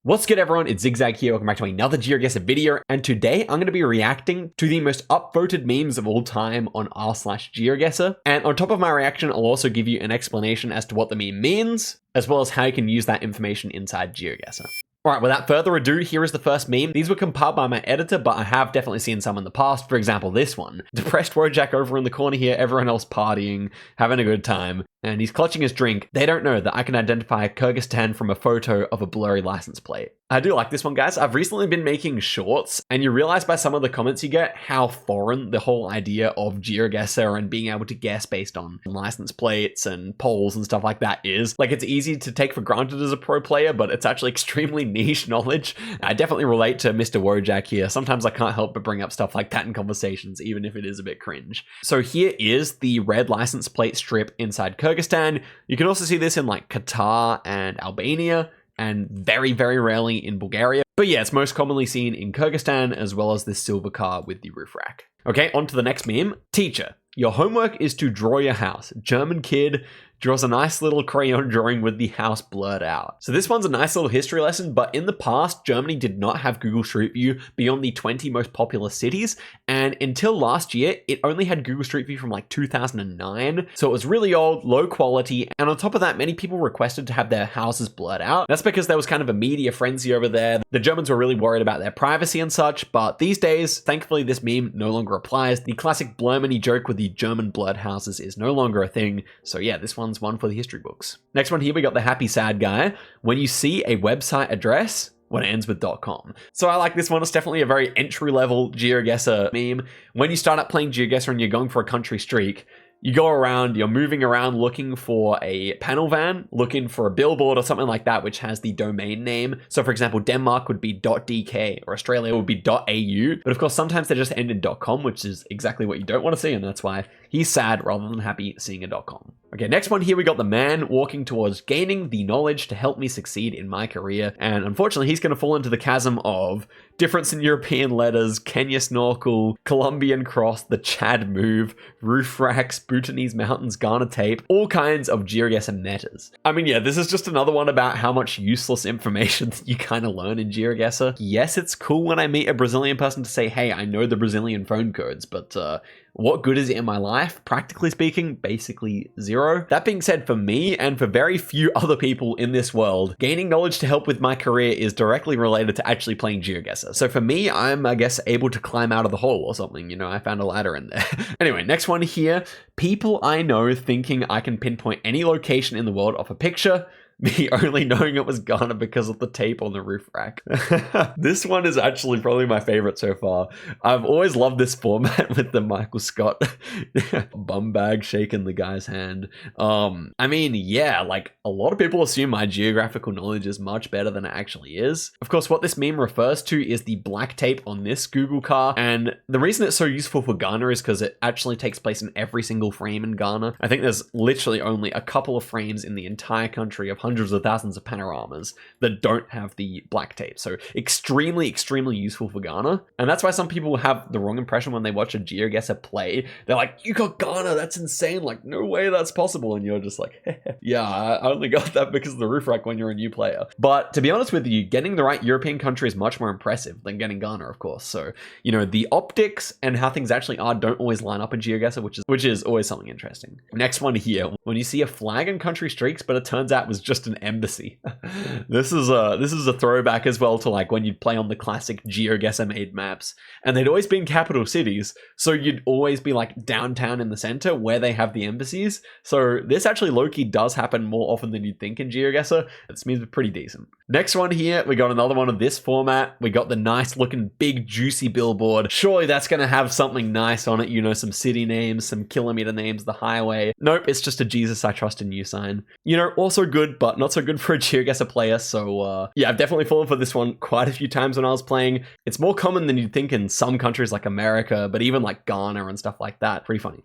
What's good, everyone? It's Zigzag here. Welcome back to another Geoguessr video, and today I'm going to be reacting to the most upvoted memes of all time on r/Geoguessr. And on top of my reaction, I'll also give you an explanation as to what the meme means, as well as how you can use that information inside Geoguessr. Alright, without further ado, here is the first meme. These were compiled by my editor, but I have definitely seen some in the past. For example, this one. Depressed Wojak over in the corner here, everyone else partying, having a good time, and he's clutching his drink. They don't know that I can identify Kyrgyzstan from a photo of a blurry license plate. I do like this one, guys. I've recently been making shorts, and you realize by some of the comments you get how foreign the whole idea of Geoguessr and being able to guess based on license plates and polls and stuff like that is. Like, it's easy to take for granted as a pro player, but it's actually extremely niche knowledge. I definitely relate to Mr. Wojak here. Sometimes I can't help but bring up stuff like that in conversations, even if it is a bit cringe. So here is the red license plate strip inside Kyrgyzstan. You can also see this in like Qatar and Albania, and very, very rarely in Bulgaria. But yeah, it's most commonly seen in Kyrgyzstan, as well as this silver car with the roof rack. Okay, on to the next meme. Teacher, your homework is to draw your house. German kid draws a nice little crayon drawing with the house blurred out. So this one's a nice little history lesson, but in the past, Germany did not have Google Street View beyond the 20 most popular cities. And until last year, it only had Google Street View from like 2009. So it was really old, low quality. And on top of that, many people requested to have their houses blurred out. That's because there was kind of a media frenzy over there. The Germans were really worried about their privacy and such. But these days, thankfully, this meme no longer applies. The classic Blurmany joke with the German blurred houses is no longer a thing. So yeah, this one's one for the history books. Next one here, we got the happy sad guy. When you see a website address, when it ends with .com. So I like this one. It's definitely a very entry-level Geoguessr meme. When you start up playing Geoguessr and you're going for a country streak, you go around, you're moving around looking for a panel van, looking for a billboard or something like that, which has the domain name. So for example, Denmark would be .dk or Australia would be .au. But of course, sometimes they just end in .com, which is exactly what you don't want to see. And that's why he's sad rather than happy seeing a .com. Okay, next one here, we got the man walking towards gaining the knowledge to help me succeed in my career. And unfortunately, he's going to fall into the chasm of difference in European letters, Kenya snorkel, Colombian cross, the Chad move, roof racks, Bhutanese mountains, Ghana tape, all kinds of Geoguessr metas. I mean, yeah, this is just another one about how much useless information that you kind of learn in Geoguessr. Yes, it's cool when I meet a Brazilian person to say, hey, I know the Brazilian phone codes, but what good is it in my life? Practically speaking, basically zero. That being said, for me and for very few other people in this world, gaining knowledge to help with my career is directly related to actually playing Geoguessr. So for me, I'm, I guess, able to climb out of the hole or something. You know, I found a ladder in there. Anyway, next one here. People I know thinking I can pinpoint any location in the world off a picture. Me only knowing it was Ghana because of the tape on the roof rack. This one is actually probably my favorite so far. I've always loved this format with the Michael Scott bum bag shaking the guy's hand. I mean, yeah, like a lot of people assume my geographical knowledge is much better than it actually is. Of course, what this meme refers to is the black tape on this Google car. And the reason it's so useful for Ghana is because it actually takes place in every single frame in Ghana. I think there's literally only a couple of frames in the entire country of hundreds of thousands of panoramas that don't have the black tape. So extremely, extremely useful for Ghana. And that's why some people have the wrong impression when they watch a Geoguessr play. They're like, you got Ghana, that's insane. Like, no way that's possible. And you're just like, yeah, I only got that because of the roof rack when you're a new player. But to be honest with you, getting the right European country is much more impressive than getting Ghana, of course. So, you know, the optics and how things actually are don't always line up in Geoguessr, which is always something interesting. Next one here, when you see a flag in country streaks, but it turns out it was just an embassy. This is a throwback as well to like when you'd play on the classic Geoguessr made maps, and they'd always be in capital cities, so you'd always be like downtown in the center where they have the embassies. So this actually low-key does happen more often than you'd think in Geoguessr. It seems pretty decent. Next one here, we got another one of this format. We got the nice looking big juicy billboard. Surely that's gonna have something nice on it, you know, some city names, some kilometer names, the highway. Nope, it's just a Jesus I trust in you sign. You know, also good, but not so good for a Geoguessr player. So yeah, I've definitely fallen for this one quite a few times when I was playing. It's more common than you'd think in some countries like America, but even like Ghana and stuff like that. Pretty funny.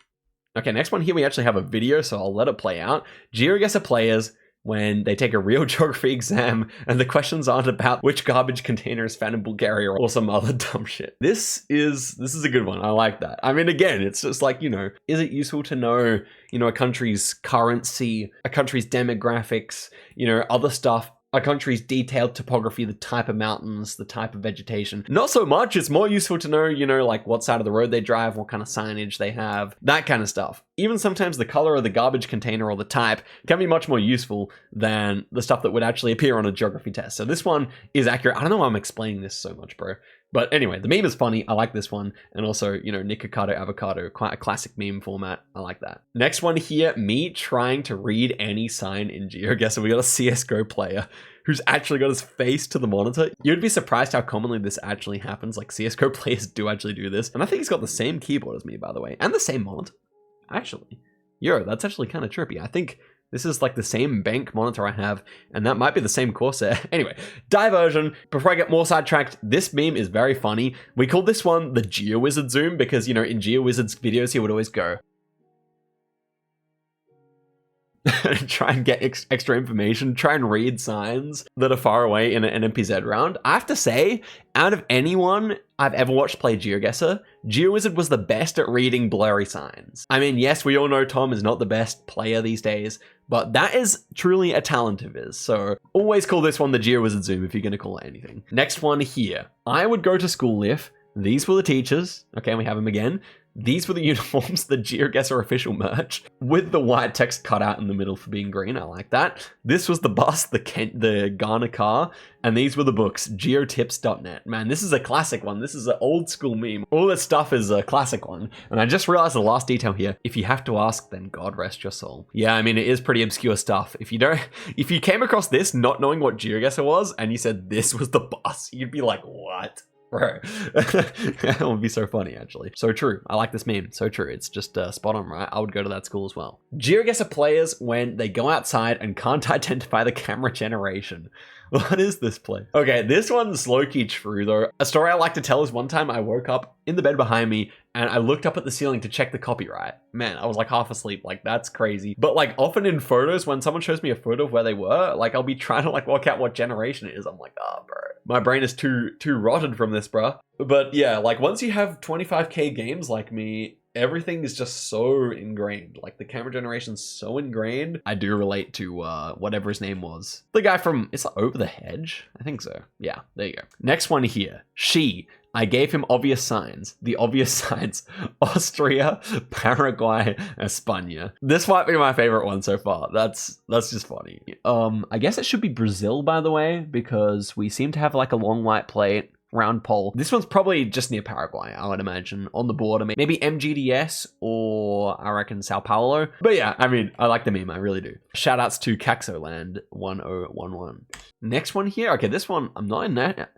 Okay, next one here, we actually have a video, so I'll let it play out. Geoguessr players when they take a real geography exam and the questions aren't about which garbage container is found in Bulgaria or some other dumb shit. This is a good one. I like that. I mean, again, it's just like, you know, is it useful to know, you know, a country's currency, a country's demographics, you know, other stuff a country's detailed topography, the type of mountains, the type of vegetation. Not so much. It's more useful to know, like what side of the road they drive, what kind of signage they have, that kind of stuff. Even sometimes the color of the garbage container or the type can be much more useful than the stuff that would actually appear on a geography test. So this one is accurate. I don't know why I'm explaining this so much, bro. But anyway, the meme is funny. I like this one. And also, Nikocado Avocado, quite a classic meme format. I like that. Next one here, me trying to read any sign in Geoguessr. We got a CSGO player who's actually got his face to the monitor. You'd be surprised how commonly this actually happens. Like CSGO players do actually do this. And I think he's got the same keyboard as me, by the way, and the same monitor, actually. Yo, that's actually kind of trippy. I think this is like the same bank monitor I have, and that might be the same Corsair. Anyway, diversion. Before I get more sidetracked, this meme is very funny. We call this one the Geoguessr zoom because, in Geoguessr's videos, he would always go, try and get extra information, try and read signs that are far away in an NPZ round. I have to say, out of anyone I've ever watched play Geoguessr, Geoguessr was the best at reading blurry signs. I mean, yes, we all know Tom is not the best player these days, but that is truly a talent of his. So always call this one the Geoguessr zoom if you're going to call it anything. Next one here. I would go to school if these were the teachers. Okay, we have them again. These were the uniforms, the Geoguessr official merch, with the white text cut out in the middle for being green. I like that. This was the bus, the Ghana car, and these were the books, geotips.net. Man, this is a classic one. This is an old school meme. All this stuff is a classic one. And I just realized the last detail here. If you have to ask, then God rest your soul. Yeah, I mean, it is pretty obscure stuff. If you came across this not knowing what Geoguessr was, and you said this was the bus, you'd be like, what? Bro, that would be so funny, actually. So true. I like this meme. So true. It's just spot on, right? I would go to that school as well. Geoguessr players when they go outside and can't identify the camera generation. What is this play? Okay, this one's low-key true, though. A story I like to tell is one time I woke up in the bed behind me and I looked up at the ceiling to check the copyright. Man, I was like half asleep. Like, that's crazy. But like often in photos, when someone shows me a photo of where they were, like I'll be trying to like work out what generation it is. I'm like, oh, bro, my brain is too rotted from this, bro. But yeah, like once you have 25K games like me, everything is just so ingrained. Like the camera generation's so ingrained. I do relate to whatever his name was. The guy from, it's like Over the Hedge? I think so. Yeah, there you go. Next one here. I gave him obvious signs. The obvious signs, Austria, Paraguay, España. This might be my favorite one so far. That's just funny. I guess it should be Brazil, by the way, because we seem to have like a long white plate. Round pole. This one's probably just near Paraguay, I would imagine, on the border. Maybe MGDS or I reckon Sao Paulo. But yeah, I mean, I like the meme, I really do. Shout outs to Caxoland 1011. Next one here. Okay, this one, I'm not in that.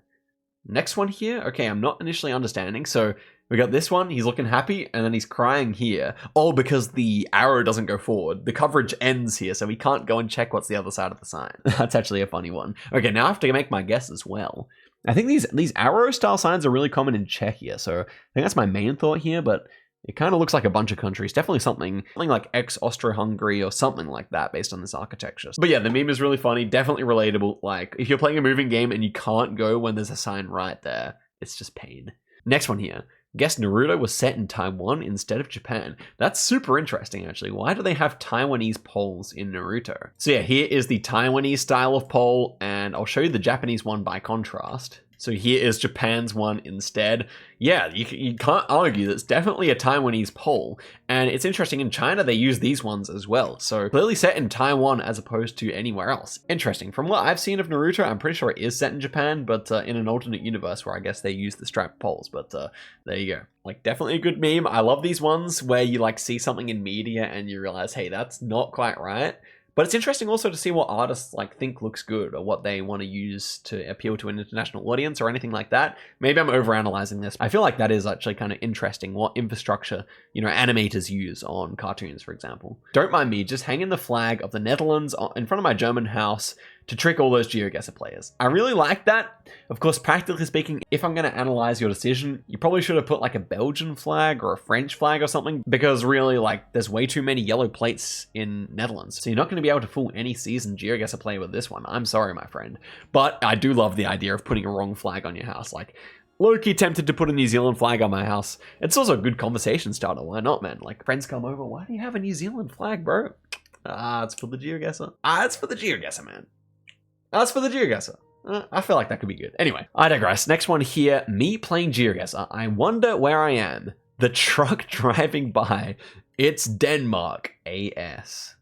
Next one here. Okay, I'm not initially understanding. So we got this one, he's looking happy, and then he's crying here. Oh, because the arrow doesn't go forward. The coverage ends here, so we can't go and check what's the other side of the sign. That's actually a funny one. Okay, now I have to make my guess as well. I think these arrow style signs are really common in Czechia, so I think that's my main thought here, but it kind of looks like a bunch of countries. Definitely something like ex-Austro-Hungary or something like that based on this architecture. But yeah, the meme is really funny, definitely relatable. Like, if you're playing a moving game and you can't go when there's a sign right there, it's just pain. Next one here. Guess Naruto was set in Taiwan instead of Japan. That's super interesting, actually. Why do they have Taiwanese poles in Naruto? So yeah, here is the Taiwanese style of pole, and I'll show you the Japanese one by contrast. So here is Japan's one instead. Yeah, you can't argue that's definitely a Taiwanese pole. And it's interesting, in China, they use these ones as well. So clearly set in Taiwan as opposed to anywhere else. Interesting. From what I've seen of Naruto, I'm pretty sure it is set in Japan, but in an alternate universe where I guess they use the striped poles. But there you go. Like, definitely a good meme. I love these ones where you like see something in media and you realize, hey, that's not quite right. But it's interesting also to see what artists like think looks good or what they want to use to appeal to an international audience or anything like that. Maybe I'm overanalyzing this. I feel like that is actually kind of interesting, what infrastructure, animators use on cartoons, for example. Don't mind me just hanging the flag of the Netherlands in front of my German house to trick all those Geoguessr players. I really like that. Of course, practically speaking, if I'm going to analyze your decision, you probably should have put like a Belgian flag or a French flag or something, because really, like, there's way too many yellow plates in Netherlands. So you're not going to be able to fool any seasoned Geoguessr player with this one. I'm sorry, my friend. But I do love the idea of putting a wrong flag on your house. Like, low-key tempted to put a New Zealand flag on my house. It's also a good conversation starter. Why not, man? Like, friends come over, why do you have a New Zealand flag, bro? It's for the Geoguessr. It's for the Geoguessr, man. As for the Geoguessr, I feel like that could be good. Anyway, I digress. Next one here, me playing Geoguessr. I wonder where I am. The truck driving by. It's Denmark. AS.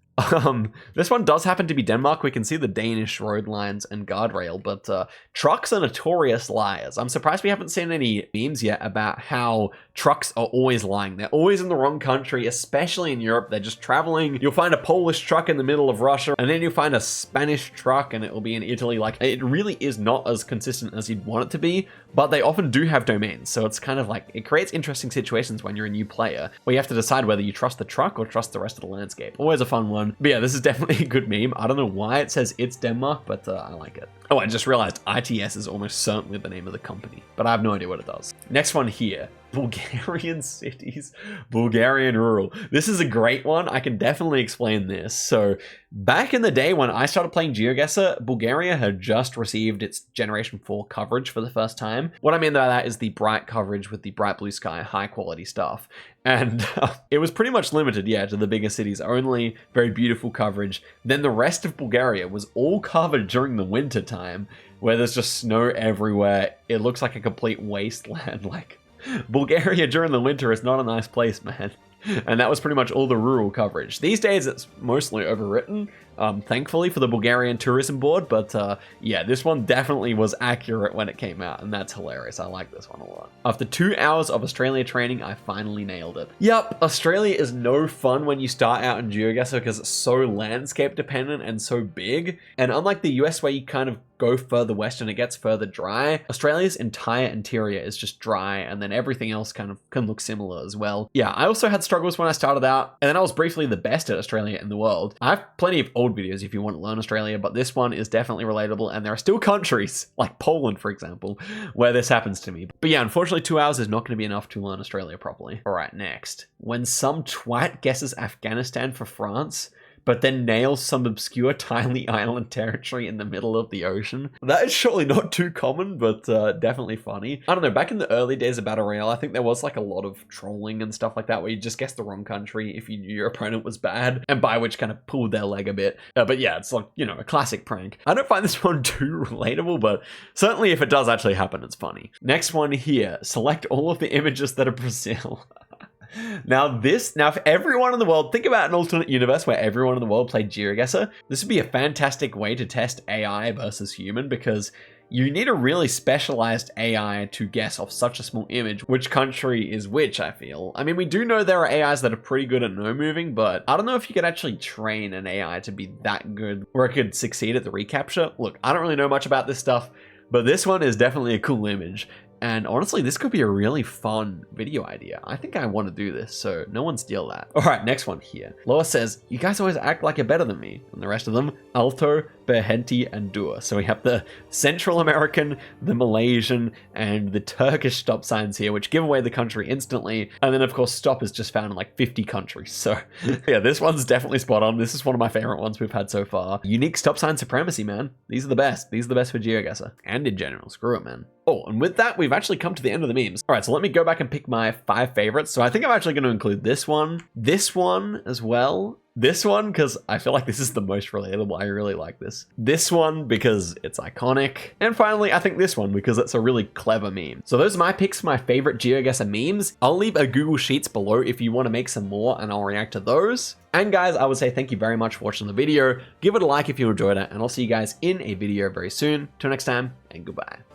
This one does happen to be Denmark. We can see the Danish road lines and guardrail, but trucks are notorious liars. I'm surprised we haven't seen any memes yet about how trucks are always lying. They're always in the wrong country, especially in Europe. They're just traveling. You'll find a Polish truck in the middle of Russia, and then you'll find a Spanish truck and it will be in Italy. Like, it really is not as consistent as you'd want it to be, but they often do have domains. So it's kind of like, it creates interesting situations when you're a new player where you have to decide whether you trust the truck or trust the rest of the landscape. Always a fun one. But yeah, this is definitely a good meme. I don't know why it says it's Denmark, but I like it. Oh, I just realized ITS is almost certainly the name of the company, but I have no idea what it does. Next one here. Bulgarian cities, Bulgarian rural. This is a great one. I can definitely explain this. So back in the day when I started playing Geoguessr, Bulgaria had just received its Generation 4 coverage for the first time. What I mean by that is the bright coverage with the bright blue sky, high quality stuff. And it was pretty much limited, yeah, to the bigger cities only, very beautiful coverage. Then the rest of Bulgaria was all covered during the winter time, where there's just snow everywhere. It looks like a complete wasteland. Like, Bulgaria during the winter is not a nice place, man. And that was pretty much all the rural coverage. These days, it's mostly overwritten, thankfully for the Bulgarian Tourism Board, but yeah, this one definitely was accurate when it came out, and that's hilarious. I like this one a lot. After 2 hours of Australia training, I finally nailed it. Yup, Australia is no fun when you start out in Geoguessr because it's so landscape dependent and so big, and unlike the US where you kind of go further west and it gets further dry, Australia's entire interior is just dry, and then everything else kind of can look similar as well. Yeah, I also had struggles when I started out, and then I was briefly the best at Australia in the world. I have plenty of old videos if you want to learn Australia, but this one is definitely relatable, and there are still countries, like Poland for example, where this happens to me. But yeah, unfortunately 2 hours is not going to be enough to learn Australia properly. Alright, next. When some twat guesses Afghanistan for France, but then nails some obscure tiny island territory in the middle of the ocean. That is surely not too common, but definitely funny. I don't know, back in the early days of Battle Royale, I think there was like a lot of trolling and stuff like that, where you just guessed the wrong country if you knew your opponent was bad, and by which kind of pulled their leg a bit. But yeah, it's like, you know, a classic prank. I don't find this one too relatable, but certainly if it does actually happen, it's funny. Next one here, select all of the images that are Brazil. Now if everyone in the world, think about an alternate universe where everyone in the world played Geoguessr, this would be a fantastic way to test AI versus human, because you need a really specialized AI to guess off such a small image which country is which, I feel. I mean, we do know there are AIs that are pretty good at no moving, but I don't know if you could actually train an AI to be that good where it could succeed at the recapture. Look, I don't really know much about this stuff, but this one is definitely a cool image. And honestly, this could be a really fun video idea. I think I want to do this, so no one steal that. All right, next one here. Loa says, you guys always act like you're better than me. And the rest of them, Alto, Berhenti, and Dur. So we have the Central American, the Malaysian, and the Turkish stop signs here, which give away the country instantly. And then of course, stop is just found in like 50 countries. So yeah, this one's definitely spot on. This is one of my favorite ones we've had so far. Unique stop sign supremacy, man. These are the best. These are the best for Geoguessr. And in general, screw it, man. Oh, and with that, we've actually come to the end of the memes. All right, so let me go back and pick my 5 favorites. So I think I'm actually going to include this one as well. This one, because I feel like this is the most relatable. I really like this. This one, because it's iconic. And finally, I think this one, because it's a really clever meme. So those are my picks for my favorite Geoguessr memes. I'll leave a Google Sheets below if you want to make some more, and I'll react to those. And guys, I would say thank you very much for watching the video. Give it a like if you enjoyed it, and I'll see you guys in a video very soon. Till next time, and goodbye.